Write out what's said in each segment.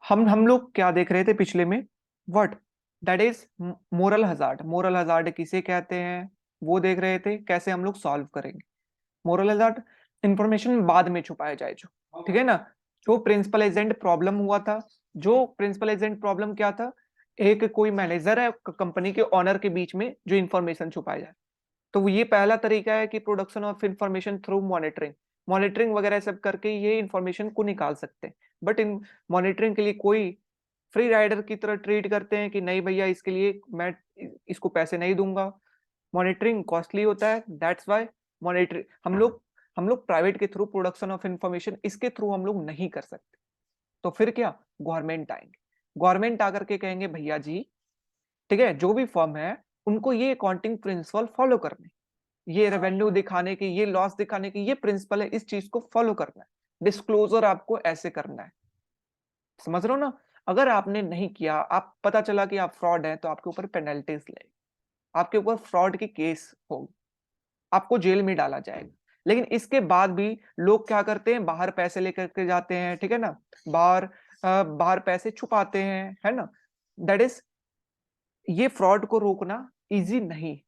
हम लोग क्या देख रहे थे पिछले में? What that is moral hazard. Moral hazard किसे कहते हैं वो देख रहे थे, कैसे हम लोग सॉल्व करेंगे मोरल हजार्ड। इंफॉर्मेशन बाद में छुपाया जाए जो, ठीक है ना। जो प्रिंसिपल एजेंट प्रॉब्लम हुआ था, जो प्रिंसिपल एजेंट प्रॉब्लम क्या था, एक कोई मैनेजर है कंपनी के ऑनर के बीच में जो इंफॉर्मेशन छुपाया जाए। तो ये पहला तरीका है कि production of information through monitoring. Monitoring वगैरह सब करके ये इंफॉर्मेशन को निकाल सकते हैं। बट इन मॉनिटरिंग के लिए कोई फ्री राइडर की तरह ट्रीट करते हैं कि नहीं भैया इसके लिए मैं इसको पैसे नहीं दूंगा। मॉनिटरिंग कॉस्टली होता है, दैट्स वाई मॉनिटरिंग हम लोग प्राइवेट के थ्रू प्रोडक्शन ऑफ इंफॉर्मेशन इसके थ्रू हम लोग नहीं कर सकते। तो फिर क्या, गवर्नमेंट आएंगे, गवर्नमेंट आकर के कहेंगे भैया जी, ठीक है, जो भी फर्म है उनको ये अकाउंटिंग प्रिंसिपल फॉलो करने, ये रेवेन्यू दिखाने की, ये लॉस दिखाने की ये प्रिंसिपल है, इस चीज को फॉलो करना है, डिस्क्लोजर आपको ऐसे करना है। समझ रहे हो ना। अगर आपने नहीं किया, आप पता चला कि आप फ्रॉड है, तो आपके ऊपर पेनल्टीज लगे, आपके ऊपर फ्रॉड की केस होगी, आपको जेल में डाला जाएगा। लेकिन इसके बाद भी लोग क्या करते हैं, बाहर पैसे लेकर के जाते हैं, ठीक है ना, बाहर बाहर पैसे छुपाते हैं, है ना। दैट इज, ये फ्रॉड को रोकना इजी नहीं।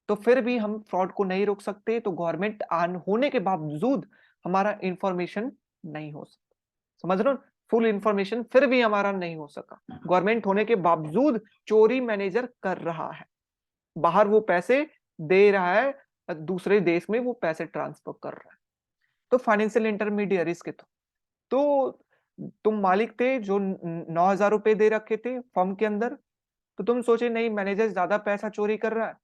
तो फिर भी हम फ्रॉड को नहीं रोक सकते, तो गवर्नमेंट आन होने के बावजूद हमारा इंफॉर्मेशन नहीं हो सकता। समझ रहे हो, फुल इंफॉर्मेशन फिर भी हमारा नहीं हो सका, गवर्नमेंट होने के बावजूद चोरी मैनेजर कर रहा है, बाहर वो पैसे दे रहा है, दूसरे देश में वो पैसे ट्रांसफर कर रहा है। तो फाइनेंशियल इंटरमीडियरीज के तो तुम मालिक थे जो 9,000 रुपए दे रखे थे फर्म के अंदर, तो तुम सोचे नहीं मैनेजर ज्यादा पैसा चोरी कर रहा है,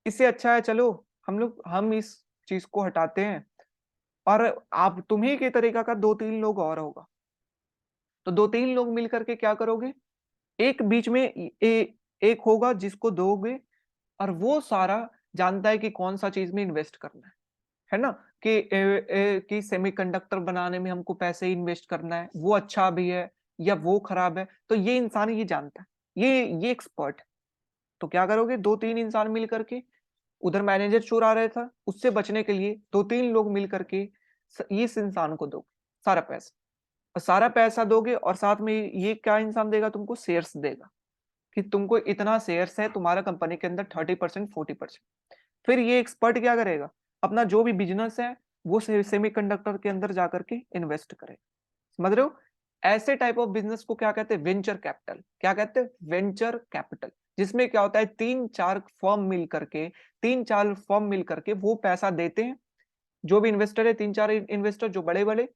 इससे अच्छा है चलो हम इस चीज को हटाते हैं। और आप तुम्ही के तरीका का दो तीन लोग और होगा, तो दो तीन लोग मिल करके क्या करोगे, एक बीच में एक होगा जिसको दोगे, और वो सारा जानता है कि कौन सा चीज में इन्वेस्ट करना है ना, कि सेमीकंडक्टर बनाने में हमको पैसे इन्वेस्ट करना है, वो अच्छा भी है या वो खराब है, तो ये इंसान ये जानता है, ये एक्सपर्ट है। तो क्या करोगे, दो तीन इंसान मिल करके, उधर मैनेजर चोर आ रहा था, उससे बचने के लिए दो तीन लोग मिल करके इस इंसान को दोगे सारा पैसा, और सारा पैसा दोगे और साथ में ये क्या इंसान देगा तुमको, शेयर्स देगा, कि तुमको इतना शेयर्स है तुम्हारा कंपनी के अंदर 30% 40%। फिर ये एक्सपर्ट क्या करेगा, अपना जो भी बिजनेस है वो सेमीकंडक्टर के अंदर जाकर के इन्वेस्ट करेगा। समझ रहे हो, ऐसे टाइप ऑफ बिजनेस को क्या कहते हैं, वेंचर कैपिटल। क्या कहते हैं, वेंचर कैपिटल। जिसमें क्या होता है, तीन चार फर्म मिल करके वो पैसा देते हैं, जो भी इन्वेस्टर है, तीन चार इन्वेस्टर जो बड़े बड़े,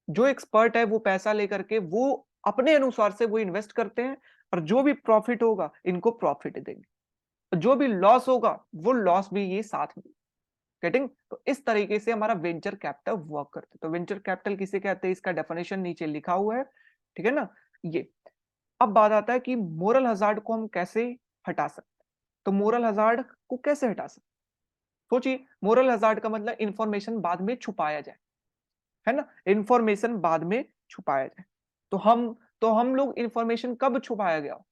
जो एक्सपर्ट है वो पैसा लेकर के वो अपने अनुसार से वो इन्वेस्ट करते हैं, और जो भी प्रॉफिट होगा इनको प्रॉफिट देंगे, जो भी लॉस होगा वो लॉस भी ये साथ में। गेटिंग, तो इस तरीके से हमारा वेंचर कैपिटल वर्क करता है। तो वेंचर कैपिटल किसे कहते हैं, इसका डेफिनेशन नीचे लिखा हुआ है, ठीक है ना। ये अब बात आता है कि मोरल हजार्ड को हम कैसे हटा सकते हैं। तो मोरल हजार्ड को कैसे हटा सकते हैं, सोचिए, मोरल हजार्ड का मतलब इंफॉर्मेशन बाद में छुपाया जाए, है ना, इंफॉर्मेशन बाद में छुपाया जाए। तो हम लोग इंफॉर्मेशन कब छुपाया गया,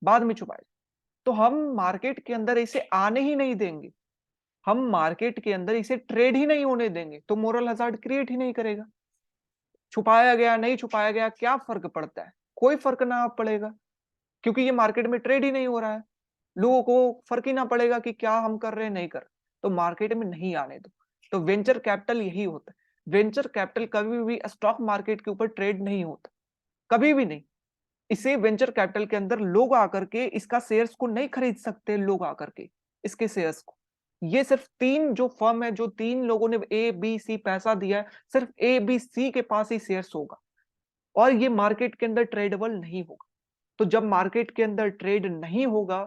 बाद में छुपाया जाए, तो हम मार्केट के अंदर इसे आने ही नहीं देंगे, हम मार्केट के अंदर इसे ट्रेड ही नहीं होने देंगे, तो मोरल हजार्ड क्रिएट ही नहीं करेगा। छुपाया गया नहीं छुपाया गया क्या फर्क पड़ता है, कोई फर्क ना पड़ेगा, क्योंकि ये मार्केट में ट्रेड ही नहीं हो रहा है, लोगों को फर्क ही ना पड़ेगा कि क्या हम कर रहे हैं नहीं कर, तो मार्केट में नहीं आने दो। तो वेंचर कैपिटल यही होता है, वेंचर कैपिटल कभी भी स्टॉक मार्केट के ऊपर ट्रेड नहीं होता, कभी भी नहीं। इसे वेंचर कैपिटल के अंदर लोग आकर के इसका शेयर्स को नहीं खरीद सकते, लोग आकर के इसके शेयर्स को, ये सिर्फ तीन जो फर्म है, जो तीन लोगों ने ए बी सी पैसा दिया है, सिर्फ ए बी सी के पास ही शेयर्स होगा, और ये मार्केट के अंदर ट्रेडेबल नहीं होगा। तो जब मार्केट के अंदर ट्रेड नहीं होगा,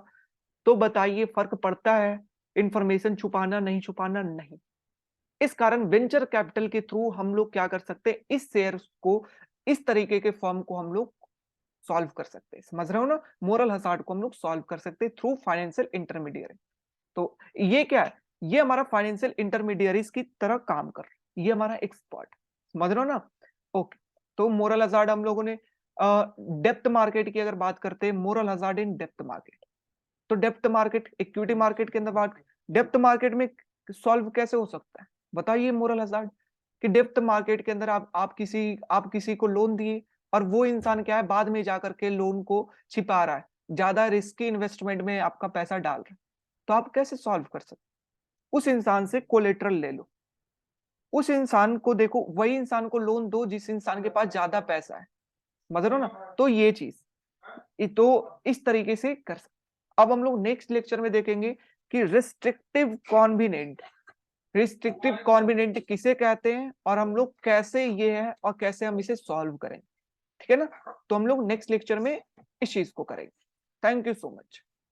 तो बताइए फर्क पड़ता है, इंफॉर्मेशन छुपाना नहीं छुपाना नहीं। इस कारण वेंचर कैपिटल के थ्रू हम लोग क्या कर सकते हैं, इस शेयर को, इस तरीके के फर्म को हम लोग सॉल्व कर सकते हैं। समझ रहे हो ना, मोरल हजार्ड को हम लोग सॉल्व कर सकते हैं थ्रू फाइनेंशियल इंटरमीडियरी। तो ये क्या है, ये हमारा फाइनेंशियल इंटरमीडियरीज की तरह काम कर रहा है, ये हमारा एक्सपर्ट। समझ रहे हो ना, ओके। तो मोरल हजार्ड हम लोगों ने डेप्थ मार्केट की अगर बात करते हैं, moral hazard in depth market. तो डेप्थ मार्केट इक्विटी मार्केट के अंदर बात, डेप्थ मार्केट में सॉल्व कैसे हो सकता है, बताइए मोरल हजार्ड, कि डेप्थ मार्केट के अंदर आप किसी को लोन दिए, और वो इंसान क्या है, बाद में जाकर के लोन को छिपा रहा है, ज्यादा रिस्की इन्वेस्टमेंट में आपका पैसा डाल रहा है, तो आप कैसे सॉल्व कर सकते? उस इंसान से कोलेटरल ले लो, उस इंसान को देखो, वही इंसान को लोन दो जिस इंसान के पास ज्यादा पैसा है, समझ रहे हो ना? तो ये चीज, तो इस तरीके से कर सकते। अब हम लोग नेक्स्ट लेक्चर में देखेंगे कि रिस्ट्रिक्टिव कॉन्बिनेंट, रिस्ट्रिक्टिव कॉन्बिनेंट किसे कहते हैं और हम लोग कैसे ये है और कैसे हम इसे सॉल्व करेंगे, ठीक है ना? तो हम लोग नेक्स्ट लेक्चर में इस चीज को करेंगे। Thank you so much.